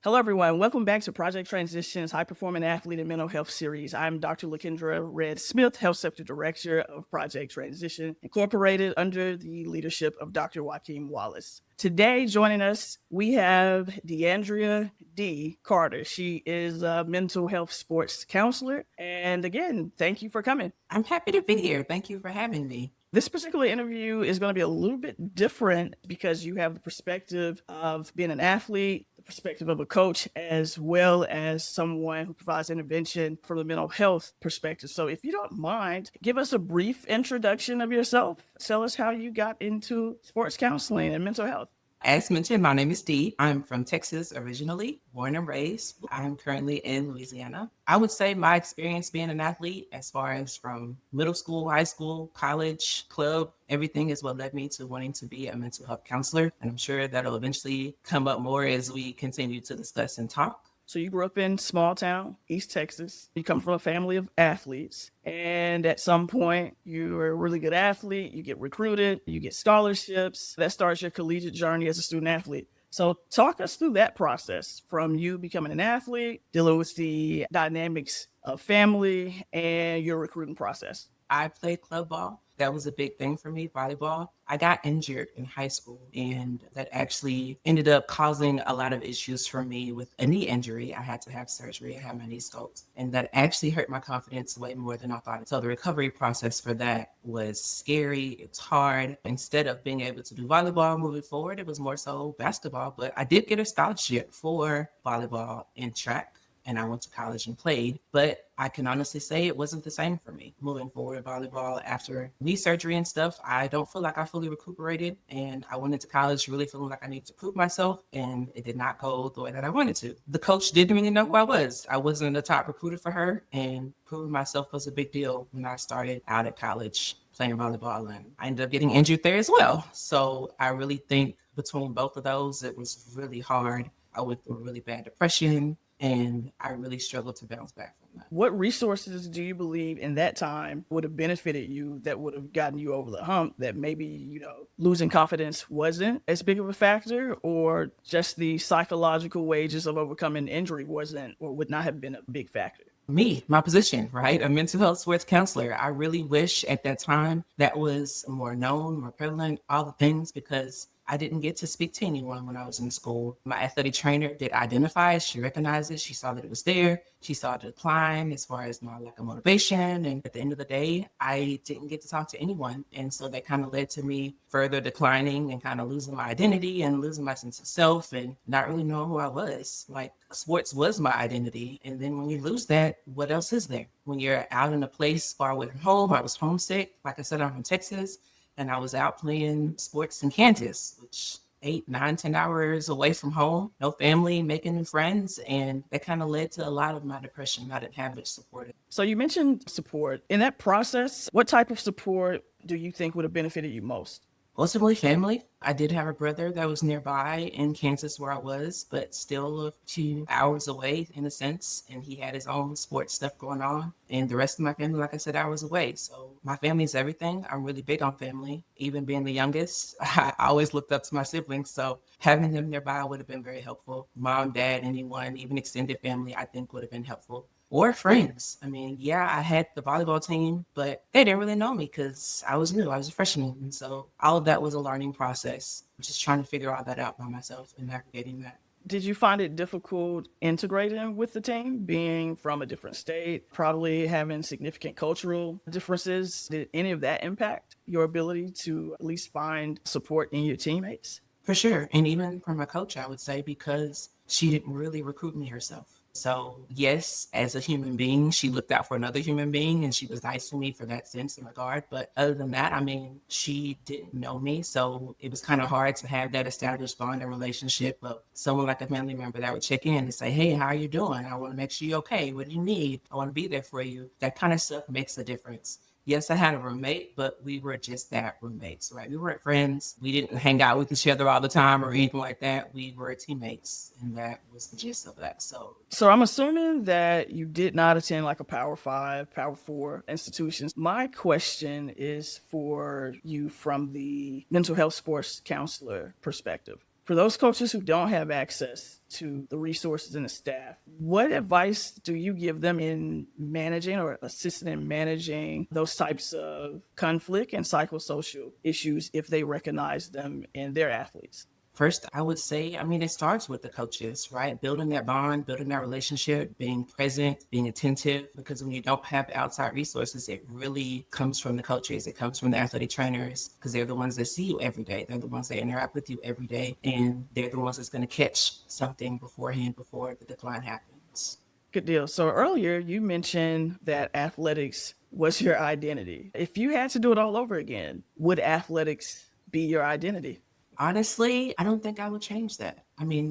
Hello, everyone. Welcome back to Project Transitions High Performing Athlete and Mental Health Series. I'm Dr. LaKendra Red Smith, Health Sector Director of Project Transition, incorporated under the leadership of Dr. Joaquin Wallace. Today, joining us, we have Deandrea D. Carter. She is a mental health sports counselor. And again, thank you for coming. I'm happy to be here. Thank you for having me. This particular interview is going to be a little bit different because you have the perspective of being an athlete, the perspective of a coach, as well as someone who provides intervention from the mental health perspective. So if you don't mind, give us a brief introduction of yourself. Tell us how you got into sports counseling and mental health. As mentioned, my name is Dee. I'm from Texas originally, born and raised. I'm currently in Louisiana. I would say my experience being an athlete, as far as from middle school, high school, college, club, everything is what led me to wanting to be a mental health counselor. And I'm sure that'll eventually come up more as we continue to discuss and talk. So you grew up in small town, East Texas. You come from a family of athletes. And at some point, you're a really good athlete. You get recruited, you get scholarships. That starts your collegiate journey as a student athlete. So talk us through that process from you becoming an athlete, dealing with the dynamics of family and your recruiting process. I played club ball. That was a big thing for me, volleyball. I got injured in high school, and that actually ended up causing a lot of issues for me with a knee injury. I had to have surgery. I had my knee scoped, and that actually hurt my confidence way more than I thought. So the recovery process for that was scary. It's hard. Instead of being able to do volleyball moving forward, it was more so basketball. But I did get a scholarship for volleyball and track, and I went to college and played, but I can honestly say it wasn't the same for me. Moving forward in volleyball after knee surgery and stuff, I don't feel like I fully recuperated, and I went into college really feeling like I needed to prove myself, and it did not go the way that I wanted to. The coach didn't really know who I was. I wasn't a top recruiter for her, and proving myself was a big deal when I started out at college playing volleyball, and I ended up getting injured there as well. So I really think between both of those, it was really hard. I went through a really bad depression, and I really struggled to bounce back from that. What resources do you believe in that time would have benefited you, that would have gotten you over the hump, that maybe, losing confidence wasn't as big of a factor, or just the psychological wages of overcoming injury wasn't or would not have been a big factor? Me, my position, right? A mental health sports counselor. I really wish at that time that was more known, more prevalent, all the things, because I didn't get to speak to anyone when I was in school. My athletic trainer did identify it. She recognized it. She saw that it was there. She saw the decline as far as my lack of motivation. And at the end of the day, I didn't get to talk to anyone. And so that kind of led to me further declining and kind of losing my identity and losing my sense of self and not really knowing who I was. Like, sports was my identity. And then when you lose that, what else is there? When you're out in a place far away from home, I was homesick. Like I said, I'm from Texas. And I was out playing sports in Kansas, which 8, 9, 10 hours away from home, no family, making new friends. And that kind of led to a lot of my depression. I didn't have much support. So you mentioned support. In that process, what type of support do you think would have benefited you most? Ultimately, family. I did have a brother that was nearby in Kansas where I was, but still a few hours away in a sense. And he had his own sports stuff going on. And the rest of my family, like I said, hours away. So my family is everything. I'm really big on family. Even being the youngest, I always looked up to my siblings. So having them nearby would have been very helpful. Mom, dad, anyone, even extended family, I think would have been helpful. Or friends. I mean, yeah, I had the volleyball team, but they didn't really know me because I was new. I was a freshman. And so all of that was a learning process. Just trying to figure all that out by myself and navigating that. Did you find it difficult integrating with the team, being from a different state, probably having significant cultural differences? Did any of that impact your ability to at least find support in your teammates? For sure. And even from a coach, I would say, because she didn't really recruit me herself. So yes, as a human being, she looked out for another human being and she was nice to me for that sense and regard. But other than that, I mean, she didn't know me. So it was kind of hard to have that established bond and relationship of someone like a family member that would check in and say, hey, how are you doing? I want to make sure you're okay. What do you need? I want to be there for you. That kind of stuff makes a difference. Yes, I had a roommate, but we were just that, roommates, right? We weren't friends. We didn't hang out with each other all the time or anything like that. We were teammates, and that was the gist of that. So I'm assuming that you did not attend like a Power 5, Power 4 institutions. My question is for you from the mental health sports counselor perspective. For those coaches who don't have access to the resources and the staff, what advice do you give them in managing or assisting in managing those types of conflict and psychosocial issues if they recognize them in their athletes? First, I would say, it starts with the coaches, right? Building that bond, building that relationship, being present, being attentive, because when you don't have outside resources, it really comes from the coaches. It comes from the athletic trainers, because they're the ones that see you every day. They're the ones that interact with you every day. And they're the ones that's going to catch something beforehand before the decline happens. Good deal. So earlier you mentioned that athletics was your identity. If you had to do it all over again, would athletics be your identity? Honestly, I don't think I would change that.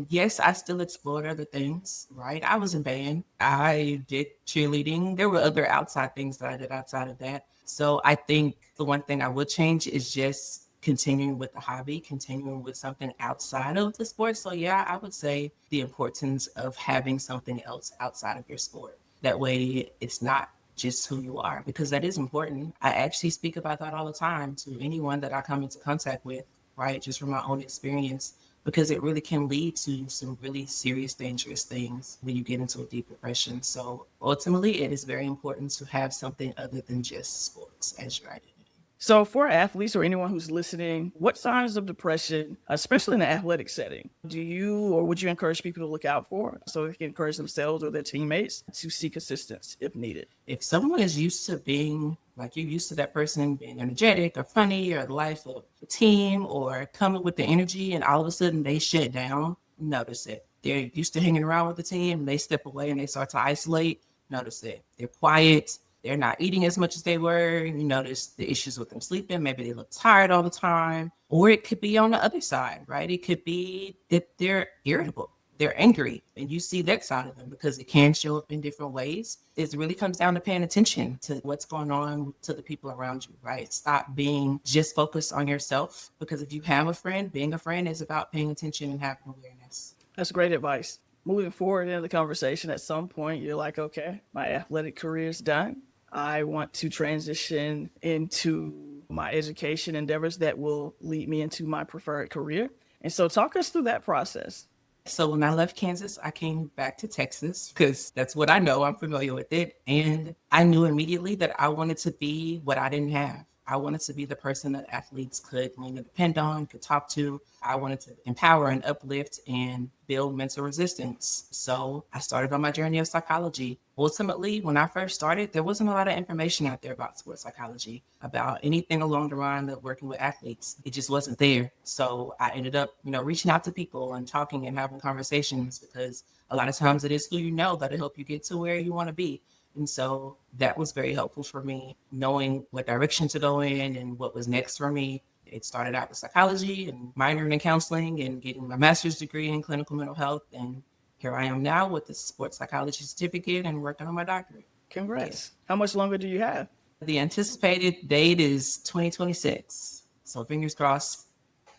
Yes, I still explored other things, right? I was in band. I did cheerleading. There were other outside things that I did outside of that. So I think the one thing I would change is just continuing with the hobby, continuing with something outside of the sport. So yeah, I would say the importance of having something else outside of your sport. That way it's not just who you are, because that is important. I actually speak about that all the time to anyone that I come into contact with, right? Just from my own experience, because it really can lead to some really serious, dangerous things when you get into a deep depression. So ultimately, it is very important to have something other than just sports as your identity. So, for athletes or anyone who's listening, what signs of depression, especially in an athletic setting, do you or would you encourage people to look out for so they can encourage themselves or their teammates to seek assistance if needed? If someone is used to being like you're used to that person being energetic or funny or the life of the team or coming with the energy, and all of a sudden they shut down, notice it. They're used to hanging around with the team, they step away and they start to isolate, notice it. They're quiet. They're not eating as much as they were. You notice the issues with them sleeping. Maybe they look tired all the time. Or it could be on the other side, right? It could be that they're irritable. They're angry. And you see that side of them because it can show up in different ways. It really comes down to paying attention to what's going on to the people around you, right? Stop being just focused on yourself. Because if you have a friend, being a friend is about paying attention and having awareness. That's great advice. Moving forward in the conversation, at some point, you're like, okay, my athletic career is done. I want to transition into my education endeavors that will lead me into my preferred career. And so talk us through that process. So when I left Kansas, I came back to Texas because that's what I know. I'm familiar with it. And I knew immediately that I wanted to be what I didn't have. I wanted to be the person that athletes could lean and depend on, could talk to. I wanted to empower and uplift and build mental resistance. So I started on my journey of psychology. Ultimately, when I first started, there wasn't a lot of information out there about sports psychology, about anything along the line of working with athletes. It just wasn't there. So I ended up, reaching out to people and talking and having conversations, because a lot of times it is who you know that'll help you get to where you want to be. And so that was very helpful for me, knowing what direction to go in and what was next for me. It started out with psychology and minoring in counseling and getting my master's degree in clinical mental health. And here I am now with the sports psychology certificate and working on my doctorate. Congrats. How much longer do you have? The anticipated date is 2026. So fingers crossed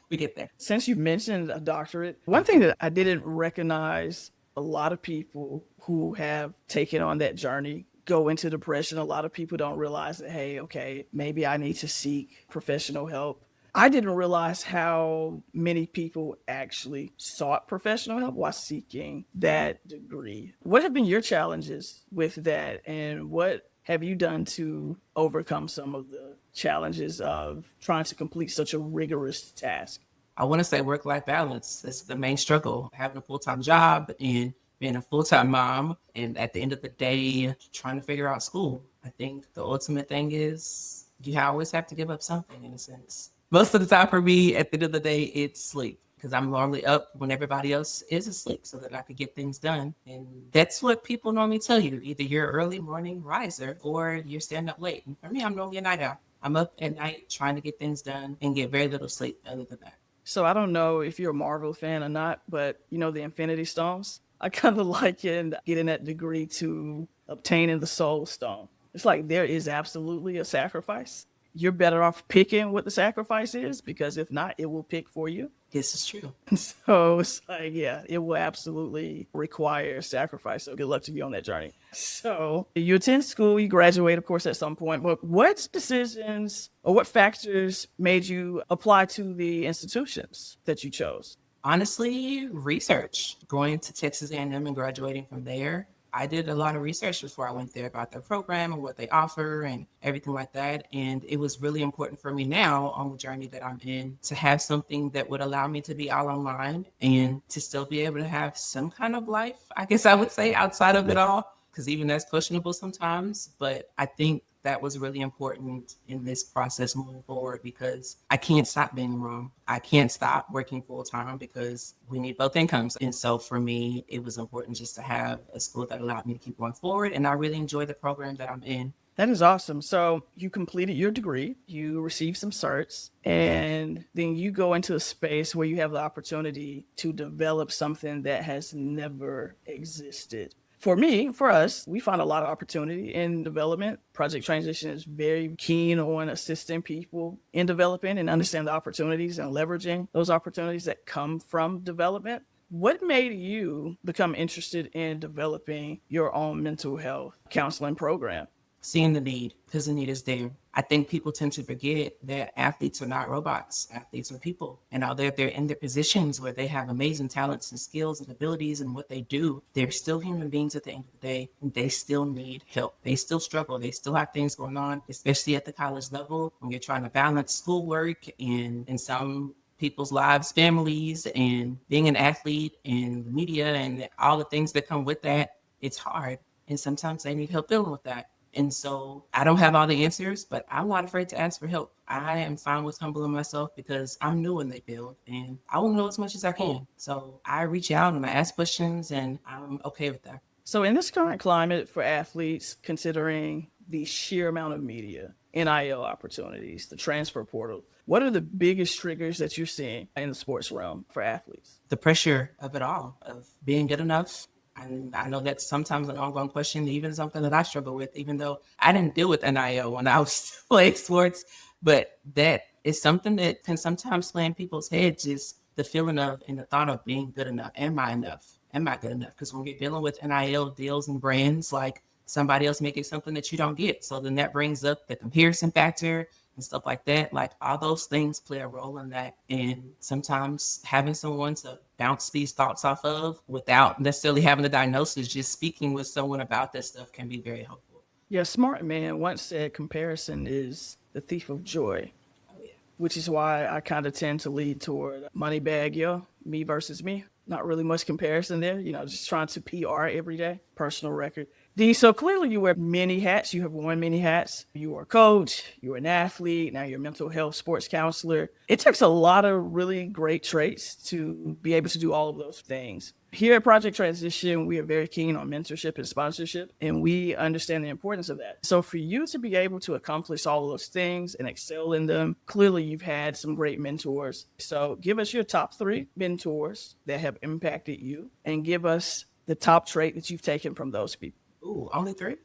we get there. Since you mentioned a doctorate, one thing that I didn't recognize, a lot of people who have taken on that journey go into depression. A lot of people don't realize that, hey, okay, maybe I need to seek professional help. I didn't realize how many people actually sought professional help while seeking that degree. What have been your challenges with that, and what have you done to overcome some of the challenges of trying to complete such a rigorous task? I want to say work-life balance. That's the main struggle, having a full-time job and being a full-time mom. And at the end of the day, trying to figure out school. I think the ultimate thing is you always have to give up something, in a sense. Most of the time for me, at the end of the day, it's sleep, because I'm normally up when everybody else is asleep so that I could get things done. And that's what people normally tell you. Either you're an early morning riser or you're staying up late. And for me, I'm normally a night owl. I'm up at night trying to get things done and get very little sleep other than that. So I don't know if you're a Marvel fan or not, but the Infinity Stones? I kind of liken getting that degree to obtaining the Soul Stone. It's like there is absolutely a sacrifice. You're better off picking what the sacrifice is, because if not, it will pick for you. This is true. So it's like, yeah, it will absolutely require sacrifice. So good luck to you on that journey. So you attend school, you graduate, of course, at some point. But what decisions or what factors made you apply to the institutions that you chose? Honestly, research. Going to Texas A&M and graduating from there, I did a lot of research before I went there about their program and what they offer and everything like that. And it was really important for me now on the journey that I'm in to have something that would allow me to be all online and to still be able to have some kind of life, I guess I would say, outside of it all, because even that's questionable sometimes. But I think that was really important in this process moving forward because I can't stop being wrong. I can't stop working full time because we need both incomes. And so for me, it was important just to have a school that allowed me to keep going forward. And I really enjoy the program that I'm in. That is awesome. So you completed your degree, you received some certs, and then you go into a space where you have the opportunity to develop something that has never existed. For me, for us, we find a lot of opportunity in development. Project Transition is very keen on assisting people in developing and understand the opportunities and leveraging those opportunities that come from development. What made you become interested in developing your own mental health counseling program? Seeing the need because the need is there. I think people tend to forget that athletes are not robots. Athletes are people. And although they're in their positions where they have amazing talents and skills and abilities and what they do, they're still human beings at the end of the day. And they still need help. They still struggle. They still have things going on, especially at the college level when you're trying to balance schoolwork and in some people's lives, families, and being an athlete and media and all the things that come with that. It's hard. And sometimes they need help dealing with that. And so I don't have all the answers, but I'm not afraid to ask for help. I am fine with humbling myself because I'm new in the field and I want to know as much as I can. So I reach out and I ask questions and I'm okay with that. So, in this current climate for athletes, considering the sheer amount of media, NIL opportunities, the transfer portal, what are the biggest triggers that you're seeing in the sports realm for athletes? The pressure of it all, of being good enough. And I know that's sometimes an ongoing question, even something that I struggle with, even though I didn't deal with NIL when I was playing sports. But that is something that can sometimes play in people's heads is the feeling of and the thought of being good enough. Am I enough? Am I good enough? Because when you're dealing with NIL deals and brands, like somebody else making something that you don't get. So then that brings up the comparison factor and stuff like that. Like all those things play a role in that. And sometimes having someone to bounce these thoughts off of without necessarily having the diagnosis, just speaking with someone about that stuff can be very helpful. Yeah, smart man once said comparison is the thief of joy, Oh, yeah. which is why I kind of tend to lead toward money bag, yo, me versus me. Not really much comparison there, just trying to PR every day, personal record. D, so clearly you wear many hats. You have worn many hats. You are a coach, you're an athlete, now you're a mental health sports counselor. It takes a lot of really great traits to be able to do all of those things. Here at Project Transition, we are very keen on mentorship and sponsorship, and we understand the importance of that. So for you to be able to accomplish all of those things and excel in them, clearly you've had some great mentors. So give us your top 3 mentors that have impacted you and give us the top trait that you've taken from those people. Ooh, only 3?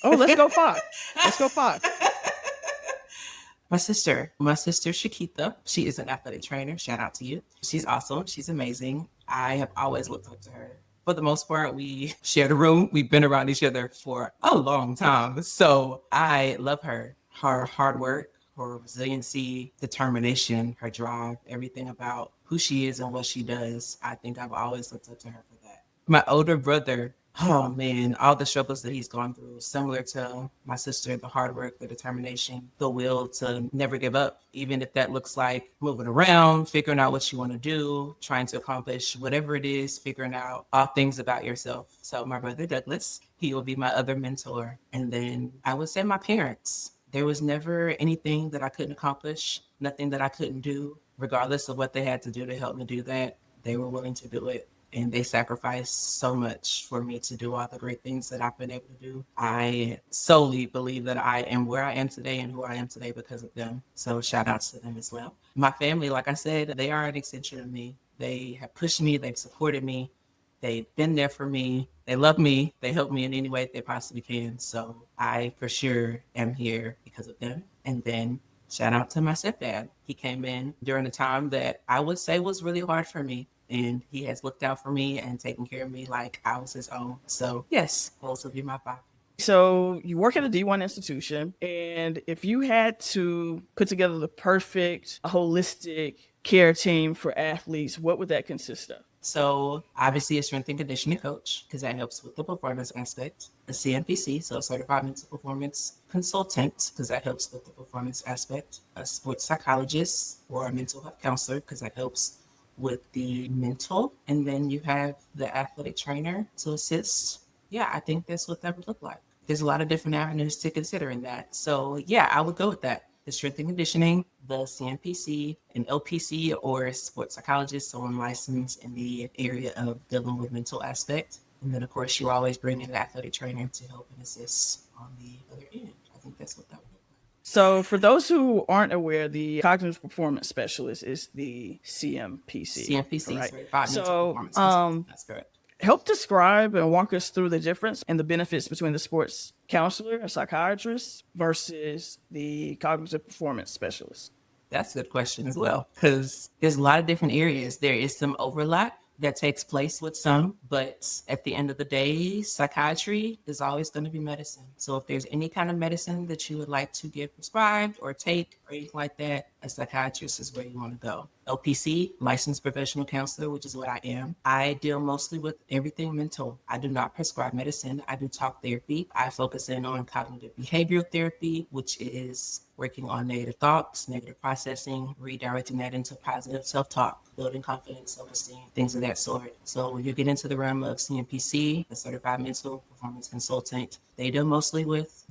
Oh, let's go 5. Let's go 5. My sister Shakita, she is an athletic trainer. Shout out to you. She's awesome. She's amazing. I have always looked up to her. For the most part, we share the room. We've been around each other for a long time. So I love her. Her hard work, her resiliency, determination, her drive, everything about who she is and what she does. I think I've always looked up to her for that. My older brother, oh man, all the struggles that he's gone through, similar to my sister, the hard work, the determination, the will to never give up, even if that looks like moving around, figuring out what you want to do, trying to accomplish whatever it is, figuring out all things about yourself. So my brother Douglas, he will be my other mentor. And then I would say my parents. There was never anything that I couldn't accomplish, nothing that I couldn't do, regardless of what they had to do to help me do that. They were willing to do it. And they sacrificed so much for me to do all the great things that I've been able to do. I solely believe that I am where I am today and who I am today because of them. So shout outs to them as well. My family, like I said, they are an extension of me. They have pushed me. They've supported me. They've been there for me. They love me. They help me in any way they possibly can. So I for sure am here because of them. And then shout out to my stepdad. He came in during a time that I would say was really hard for me. And he has looked out for me and taken care of me like I was his own. So yes, those would be my 5. So you work at a D1 institution, and if you had to put together the perfect holistic care team for athletes, what would that consist of? So obviously a strength and conditioning coach, because that helps with the performance aspect. A CNPC, so a certified mental performance consultant, because that helps with the performance aspect. A sports psychologist or a mental health counselor, because that helps with the mental. And then you have the athletic trainer to assist. Yeah, I think that's what that would look like. There's a lot of different avenues to consider in that. So yeah, I would go with that. The strength and conditioning, the CNPC, an LPC or a sports psychologist, someone licensed in the area of dealing with mental aspect. And then of course you always bring in an athletic trainer to help and assist on the other end. I think that's what that would look like. So, for those who aren't aware, the cognitive performance specialist is the CMPC, CNPC, right? certified mental So, performance consultant. That's correct. help describe and walk us through the difference and the benefits between the sports counselor, a psychiatrist, versus the cognitive performance specialist. That's a good question as well, because there's a lot of different areas. There is some overlap that takes place with some, but at the end of the day, psychiatry is always going to be medicine. So if there's any kind of medicine that you would like to get prescribed or take or anything like that, a psychiatrist is where you want to go. LPC, licensed professional counselor, which is what I am. I deal mostly with everything mental. I do not prescribe medicine. I do talk therapy. I focus in on cognitive behavioral therapy, which is working on negative thoughts, negative processing, redirecting that into positive self-talk, building confidence, self-esteem, things of that sort. So when you get into the realm of CNPC, the certified mental performance consultant, they deal mostly with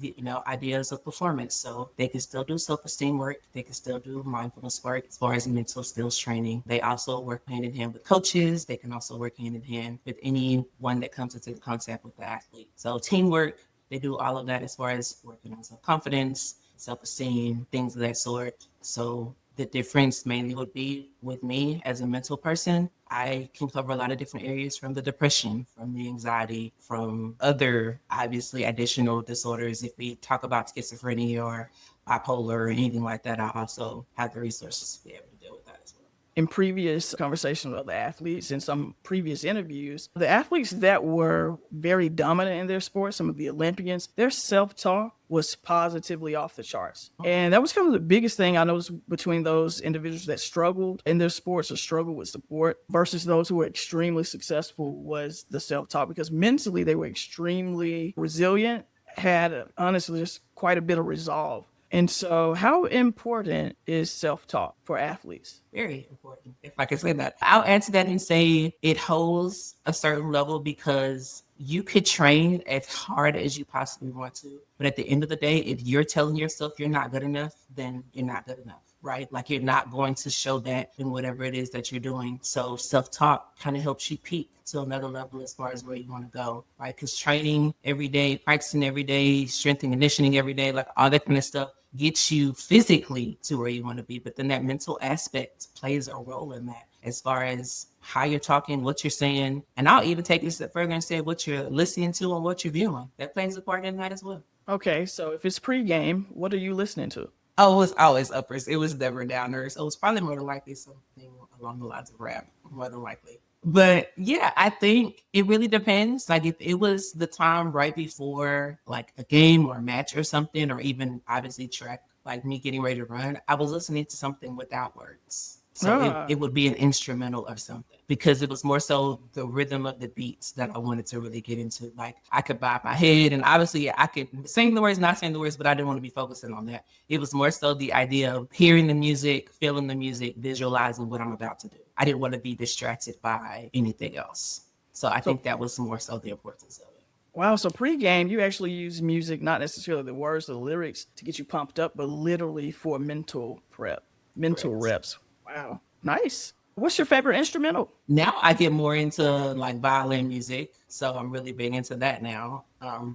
ideas of performance. So they can still do self-esteem work, they can still do mindfulness work as far as mental skills training. They also work hand in hand with coaches. They can also work hand in hand with anyone that comes into contact with the athlete. So teamwork, they do all of that as far as working on self-confidence, self-esteem, things of that sort. So the difference mainly would be with me as a mental person. I can cover a lot of different areas, from the depression, from the anxiety, from other obviously additional disorders. If we talk about schizophrenia or bipolar or anything like that, I also have the resources to be able to deal with that as well. In previous conversations with the athletes, in some previous interviews, the athletes that were very dominant in their sport, some of the Olympians, their self-talk was positively off the charts. And that was kind of the biggest thing I noticed between those individuals that struggled in their sports or struggled with support versus those who were extremely successful was the self-talk, because mentally they were extremely resilient, had honestly just quite a bit of resolve. And so, how important is self talk for athletes? Very important, if I can say that. I'll answer that and say it holds a certain level, because you could train as hard as you possibly want to. But at the end of the day, if you're telling yourself you're not good enough, then you're not good enough, right? Like you're not going to show that in whatever it is that you're doing. So self-talk kind of helps you peak to another level as far as where you want to go, right? Because training every day, practicing every day, strength and conditioning every day, like all that kind of stuff gets you physically to where you want to be. But then that mental aspect plays a role in that, as far as how you're talking, what you're saying. And I'll even take this a step further and say what you're listening to and what you're viewing. That plays a part in that as well. Okay, so if it's pregame, what are you listening to? Oh, it was always uppers. It was never downers. It was probably more than likely something along the lines of rap, more than likely. But yeah, I think it really depends. Like if it was the time right before like a game or a match or something, or even obviously track, like me getting ready to run, I was listening to something without words. So Ah, it would be an instrumental of something, because it was more so the rhythm of the beats that I wanted to really get into. Like I could bob my head, and obviously I could sing the words, not sing the words, but I didn't want to be focusing on that. It was more so the idea of hearing the music, feeling the music, visualizing what I'm about to do. I didn't want to be distracted by anything else. So I so think that was more so the importance of it. wow, so pregame, you actually use music, not necessarily the words or the lyrics to get you pumped up, but literally for mental prep, mental Correct. reps. Wow, nice. What's your favorite instrumental? Now I get more into like violin music, so I'm really big into that now. I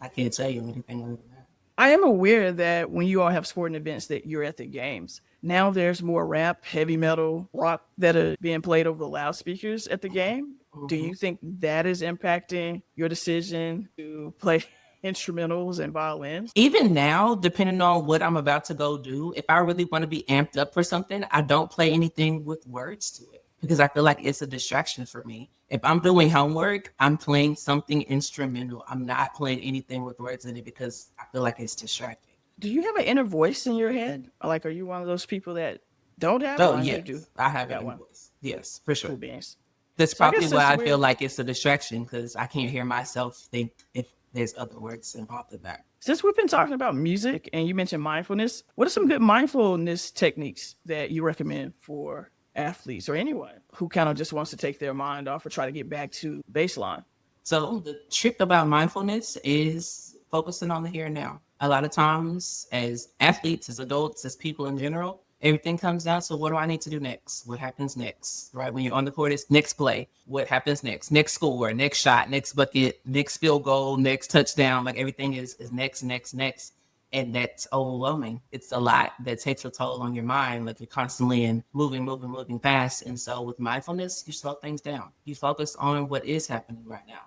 can't tell you anything other than that. I am aware that when you all have sporting events that you're at the games, now there's more rap, heavy metal, rock that are being played over the loudspeakers at the game. Do Mhm. you think that is impacting your decision to play instrumentals and violins? Even now, depending on what I'm about to go do, if I really want to be amped up for something, I don't play anything with words to it, because I feel like it's a distraction for me. If I'm doing homework, I'm playing something instrumental. I'm not playing anything with words in it because I feel like it's distracting. Do you have an inner voice in your head? Like, are you one of those people that don't have Oh, one? You do. yes, I You have an got one. invoice. Yes, for sure. Cool beans. That's So I probably guess why since I feel we're like it's a distraction because I can't hear myself think if there's other words involved in that. since we've been talking about music and you mentioned mindfulness, what are some good mindfulness techniques that you recommend for athletes or anyone who kind of just wants to take their mind off or try to get back to baseline? So the trick about mindfulness is focusing on the here and now. A lot of times, as athletes, as adults, as people in general, everything comes down to what do I need to do next? What happens next? Right? When you're on the court, it's next play. What happens next? Next score, next shot, next bucket, next field goal, next touchdown. Like everything is next, next, next. And that's overwhelming. It's a lot that takes a toll on your mind. Like you're constantly in moving, moving, moving fast. And so with mindfulness, you slow things down. You focus on what is happening right now.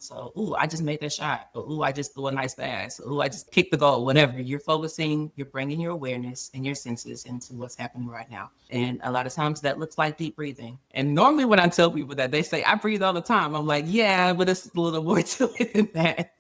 So, ooh, I just made that shot. Or, ooh, I just threw a nice pass. Ooh, I just kicked the goal. Whatever. You're focusing, you're bringing your awareness and your senses into what's happening right now. And a lot of times that looks like deep breathing. And normally when I tell people that, they say, I breathe all the time. I'm like, yeah, but it's a little more to it than that.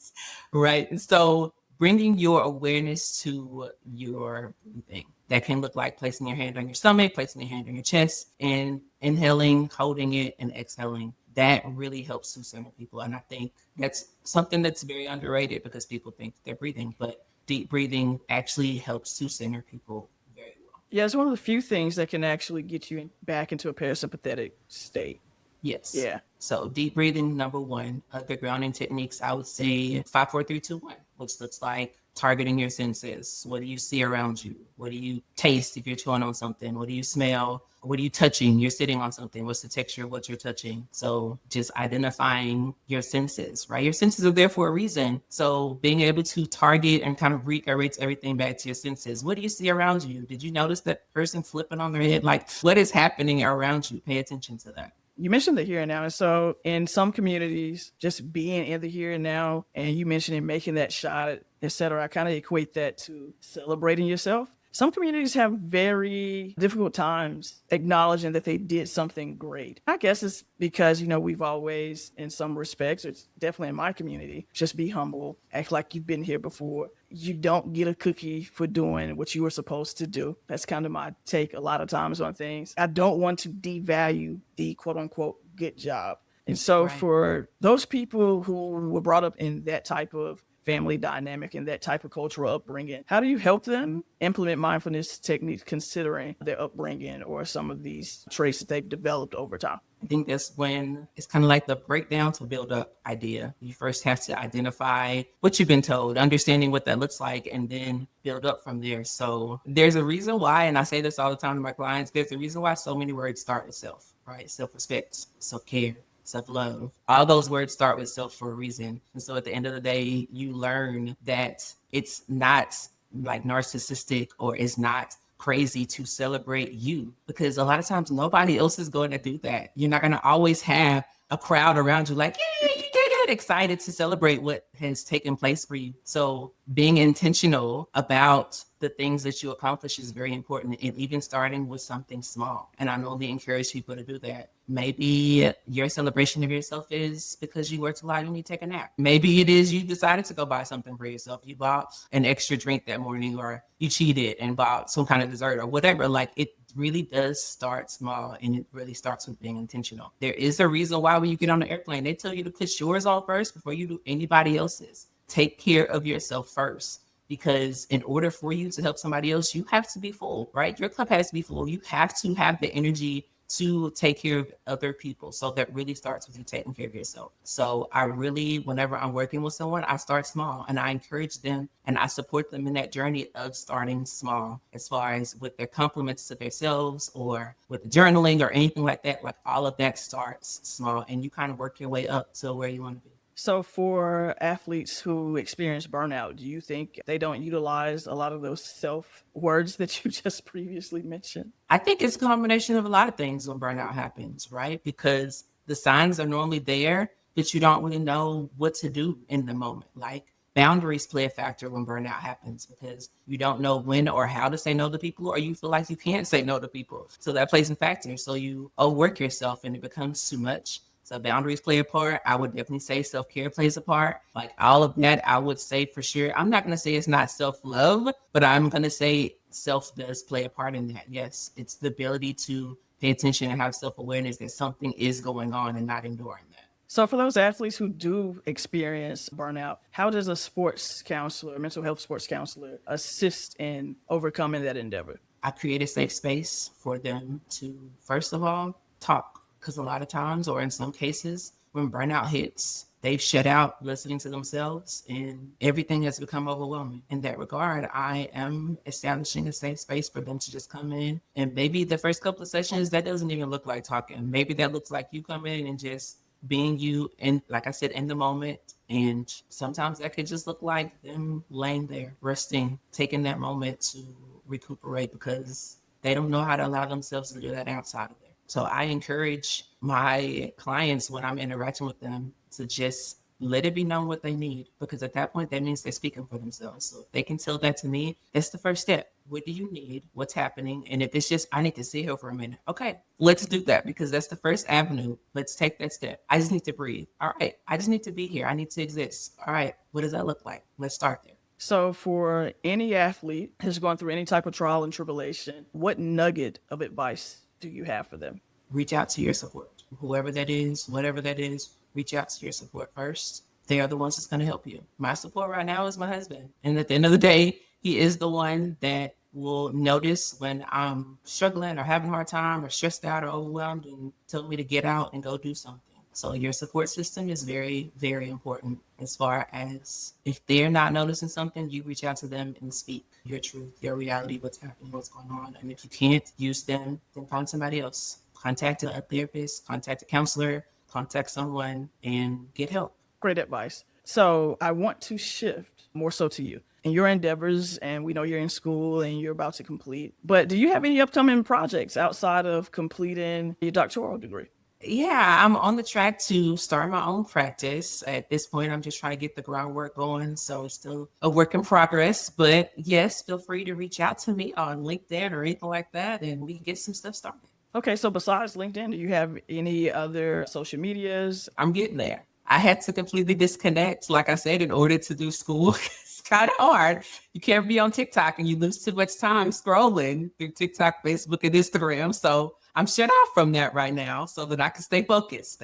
Right. And so bringing your awareness to your breathing. That can look like placing your hand on your stomach, placing your hand on your chest, and inhaling, holding it, and exhaling. That really helps to center people. And I think that's something that's very underrated because people think they're breathing, but deep breathing actually helps to center people very well. Yeah, it's one of the few things that can actually get you back into a parasympathetic state. Yes. Yeah. So deep breathing, number one. Other grounding techniques, I would say 5, 4, 3, 2, 1, which looks like targeting your senses. What do you see around you? What do you taste if you're chewing on something? What do you smell? What are you touching? You're sitting on something. What's the texture of what you're touching? So just identifying your senses, right? Your senses are there for a reason. So being able to target and kind of redirect everything back to your senses. What do you see around you? Did you notice that person flipping on their head? Like what is happening around you? Pay attention to that. You mentioned the here and now. And so in some communities, just being in the here and now, and you mentioning making that shot, et cetera, I kind of equate that to celebrating yourself. Some communities have very difficult times acknowledging that they did something great. I guess it's because, we've always, in some respects, it's definitely in my community, just be humble, act like you've been here before. You don't get a cookie for doing what you were supposed to do. That's kind of my take a lot of times on things. I don't want to devalue the quote unquote good job. And so Right. for those people who were brought up in that type of family dynamic and that type of cultural upbringing, how do you help them implement mindfulness techniques considering their upbringing or some of these traits that they've developed over time? I think that's when it's kind of like the breakdown to build up idea. You first have to identify what you've been told, understanding what that looks like, and then build up from there. So there's a reason why, and I say this all the time to my clients, there's a reason why so many words start with self, right? Self-respect, self-care, self-love. All those words start with self for a reason. And so at the end of the day, you learn that it's not like narcissistic or it's not crazy to celebrate you because a lot of times nobody else is going to do that. You're not going to always have a crowd around you like, yeah, you did it, excited to celebrate what has taken place for you. So being intentional about the things that you accomplish is very important, and even starting with something small. And I normally encourage people to do that. Maybe your celebration of yourself is because you worked a lot and you take a nap. Maybe it is you decided to go buy something for yourself. You bought an extra drink that morning, or you cheated and bought some kind of dessert or whatever. Like it really does start small, and it really starts with being intentional. There is a reason why when you get on the airplane, they tell you to put yours on first before you do anybody else's. Take care of yourself first. Because in order for you to help somebody else, you have to be full, right? Your cup has to be full. You have to have the energy to take care of other people. So that really starts with you taking care of yourself. So I really, whenever I'm working with someone, I start small and I encourage them and I support them in that journey of starting small, as far as with their compliments to themselves or with journaling or anything like that. Like all of that starts small and you kind of work your way up to where you want to be. So, for athletes who experience burnout, do you think they don't utilize a lot of those self words that you just previously mentioned? I think it's a combination of a lot of things when burnout happens, right? Because the signs are normally there, but you don't really know what to do in the moment. Like boundaries play a factor when burnout happens because you don't know when or how to say no to people, or you feel like you can't say no to people. So that plays a factor. So you overwork yourself and it becomes too much. So boundaries play a part. I would definitely say self-care plays a part. Like all of that, I would say for sure. I'm not going to say it's not self-love, but I'm going to say self does play a part in that. Yes, it's the ability to pay attention and have self-awareness that something is going on and not ignoring that. So for those athletes who do experience burnout, how does a sports counselor, mental health sports counselor, assist in overcoming that endeavor? I create a safe space for them to, first of all, talk. Because a lot of times, or in some cases, when burnout hits, they've shut out listening to themselves and everything has become overwhelming. In that regard, I am establishing a safe space for them to just come in. And maybe the first couple of sessions, that doesn't even look like talking. Maybe that looks like you come in and just being you, and like I said, in the moment. And sometimes that could just look like them laying there, resting, taking that moment to recuperate because they don't know how to allow themselves to do that outside of there. So I encourage my clients when I'm interacting with them to just let it be known what they need, because at that point, that means they're speaking for themselves. So if they can tell that to me, that's the first step. What do you need? What's happening? And if it's just, I need to sit here for a minute. Okay, let's do that, because that's the first avenue. Let's take that step. I just need to breathe. All right, I just need to be here. I need to exist. All right, what does that look like? Let's start there. So for any athlete who's going through any type of trial and tribulation, what nugget of advice do you have for them? Reach out to your support. Whoever that is, whatever that is, reach out to your support first. They are the ones that's going to help you. My support right now is my husband. And at the end of the day, he is the one that will notice when I'm struggling or having a hard time or stressed out or overwhelmed and tell me to get out and go do something. So your support system is very, very important. As far as if they're not noticing something, you reach out to them and speak your truth, your reality, what's happening, what's going on. And if you can't use them, then find somebody else. Contact a therapist, contact a counselor, contact someone and get help. Great advice. So I want to shift more so to you and your endeavors. And we know you're in school and you're about to complete, but do you have any upcoming projects outside of completing your doctoral degree? Yeah, I'm on the track to start my own practice. At this point, I'm just trying to get the groundwork going. So it's still a work in progress. But yes, feel free to reach out to me on LinkedIn or anything like that, and we can get some stuff started. Okay, so besides LinkedIn, do you have any other social medias? I'm getting there. I had to completely disconnect, like I said, in order to do school. It's kind of hard. You can't be on TikTok and you lose too much time scrolling through TikTok, Facebook, and Instagram. So I'm shut off from that right now so that I can stay focused.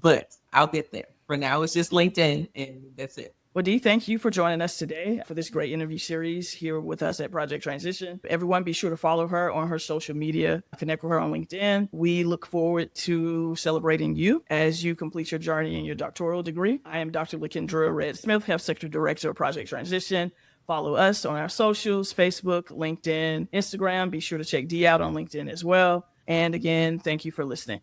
But I'll get there. For now, it's just LinkedIn and that's it. Well, Dee, thank you for joining us today for this great interview series here with us at Project Transition. Everyone, be sure to follow her on her social media, connect with her on LinkedIn. We look forward to celebrating you as you complete your journey in your doctoral degree. I am Dr. Lakendra Red Smith, Health Sector Director of Project Transition. Follow us on our socials, Facebook, LinkedIn, Instagram. Be sure to check Dee out on LinkedIn as well. And again, thank you for listening.